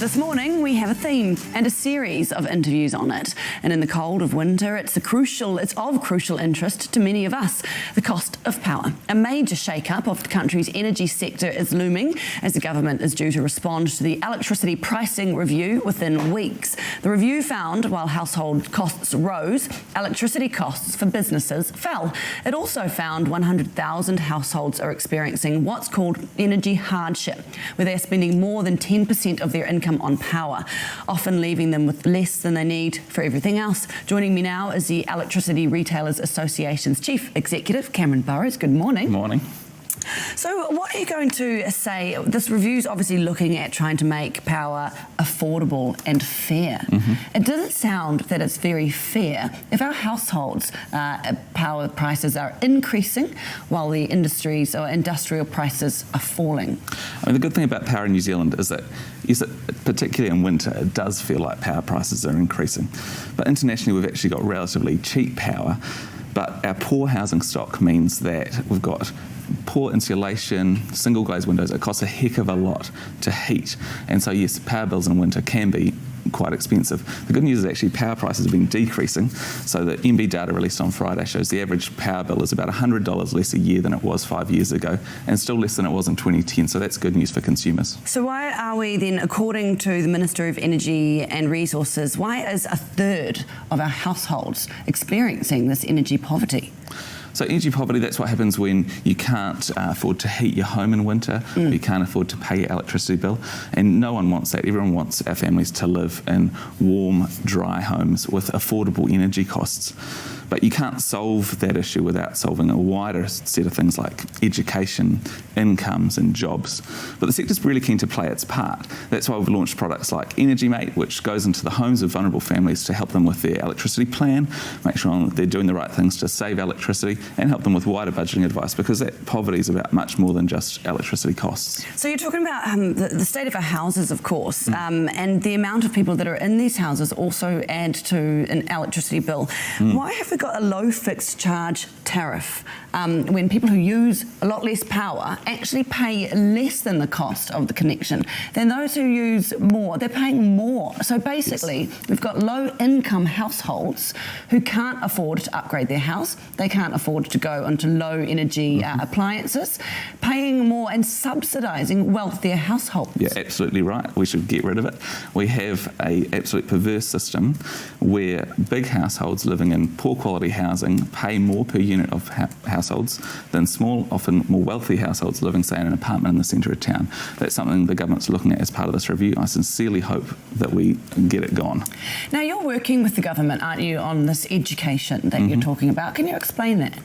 This morning we have a theme and a series of interviews on it. And in the cold of winter, it's of crucial interest to many of us. The cost of power. A major shake-up of the country's energy sector is looming as the government is due to respond to the electricity pricing review within weeks. The review found while household costs rose, electricity costs for businesses fell. It also found 100,000 households are experiencing what's called energy hardship, where they're spending more than 10% of their income on power, often leaving them with less than they need for everything else. Joining me now is the Electricity Retailers Association's Chief Executive, Cameron Burrows. Good morning. Good morning. So what are you going to say? This review's obviously looking at trying to make power affordable and fair. It doesn't sound that it's very fair if our households' power prices are increasing while the industries or industrial prices are falling. I mean, the good thing about power in New Zealand is that, yes, particularly in winter, it does feel like power prices are increasing. But internationally, we've actually got relatively cheap power. But our poor housing stock means that we've got poor insulation, single glazed windows. It costs a heck of a lot to heat. And so, yes, power bills in winter can be quite expensive. The good news is actually power prices have been decreasing. So the MB data released on Friday shows the average power bill is about $100 less a year than it was 5 years ago, and still less than it was in 2010. So that's good news for consumers. So why are we then, according to the Minister of Energy and Resources, why is a third of our households experiencing this energy poverty? So energy poverty, that's what happens when you can't afford to heat your home in winter, you can't afford to pay your electricity bill, and no one wants that. Everyone wants our families to live in warm, dry homes with affordable energy costs. But you can't solve that issue without solving a wider set of things like education, incomes and jobs. But the sector's really keen to play its part. That's why we've launched products like Energy Mate, which goes into the homes of vulnerable families to help them with their electricity plan, make sure they're doing the right things to save electricity, and help them with wider budgeting advice, because that poverty is about much more than just electricity costs. So you're talking about the state of our houses, of course, and the amount of people that are in these houses also add to an electricity bill. Why have we got a low fixed charge tariff when people who use a lot less power actually pay less than the cost of the connection? Then those who use more, they're paying more. So basically, we've got low income households who can't afford to upgrade their house. They can't afford to go onto low energy appliances, paying more and subsidising wealthier households. Yeah, absolutely right. We should get rid of it. We have an absolute perverse system where big households living in poor quality housing pay more per unit of households than small, often more wealthy households living, say, in an apartment in the centre of town. That's something the government's looking at as part of this review. I sincerely hope that we get it gone. Now, you're working with the government, aren't you, on this education that you're talking about. Can you explain that?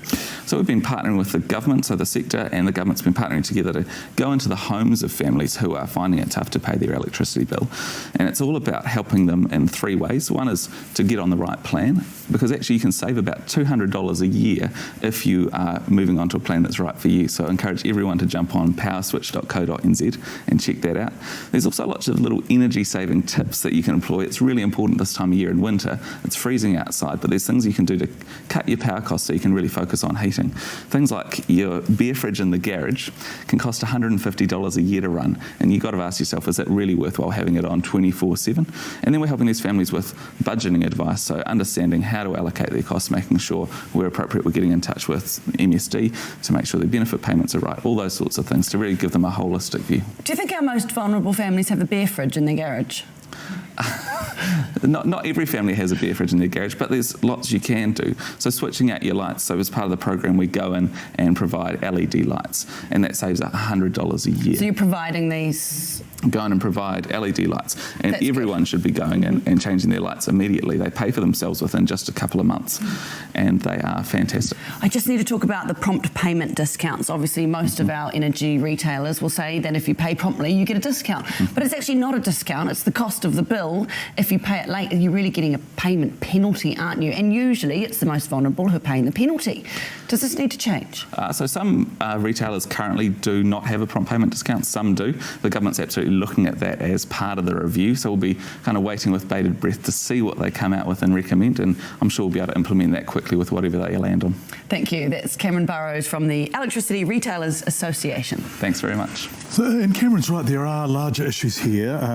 So we've been partnering with the government, so the sector and the government's been partnering together to go into the homes of families who are finding it tough to pay their electricity bill. And it's all about helping them in three ways. One is to get on the right plan, because actually you can save about $200 a year if you are moving on to a plan that's right for you. So I encourage everyone to jump on powerswitch.co.nz and check that out. There's also lots of little energy saving tips that you can employ. It's really important this time of year in winter. It's freezing outside, but there's things you can do to cut your power costs so you can really focus on heating. Things like your beer fridge in the garage can cost $150 a year to run, and you've got to ask yourself, is it really worthwhile having it on 24/7? And then we're helping these families with budgeting advice, so understanding how to allocate their costs, making sure where appropriate we're getting in touch with MSD to make sure their benefit payments are right, all those sorts of things to really give them a holistic view. Do you think our most vulnerable families have a beer fridge in their garage? Not every family has a beer fridge in their garage, but there's lots you can do. So switching out your lights. So as part of the program, we go in and provide LED lights, and that saves $100 a year. So you're providing these? Go in and provide LED lights, and everyone should be going in and changing their lights immediately. They pay for themselves within just a couple of months, and they are fantastic. I just need to talk about the prompt payment discounts. Obviously, most of our energy retailers will say that if you pay promptly, you get a discount. But it's actually not a discount. It's the cost of the bill. If you pay it late, you're really getting a payment penalty, aren't you? And usually it's the most vulnerable who are paying the penalty. Does this need to change? So some retailers currently do not have a prompt payment discount. Some do. The government's absolutely looking at that as part of the review. So we'll be kind of waiting with bated breath to see what they come out with and recommend. And I'm sure we'll be able to implement that quickly with whatever they land on. Thank you. That's Cameron Burrows from the Electricity Retailers Association. Thanks very much. So, and Cameron's right, there are larger issues here.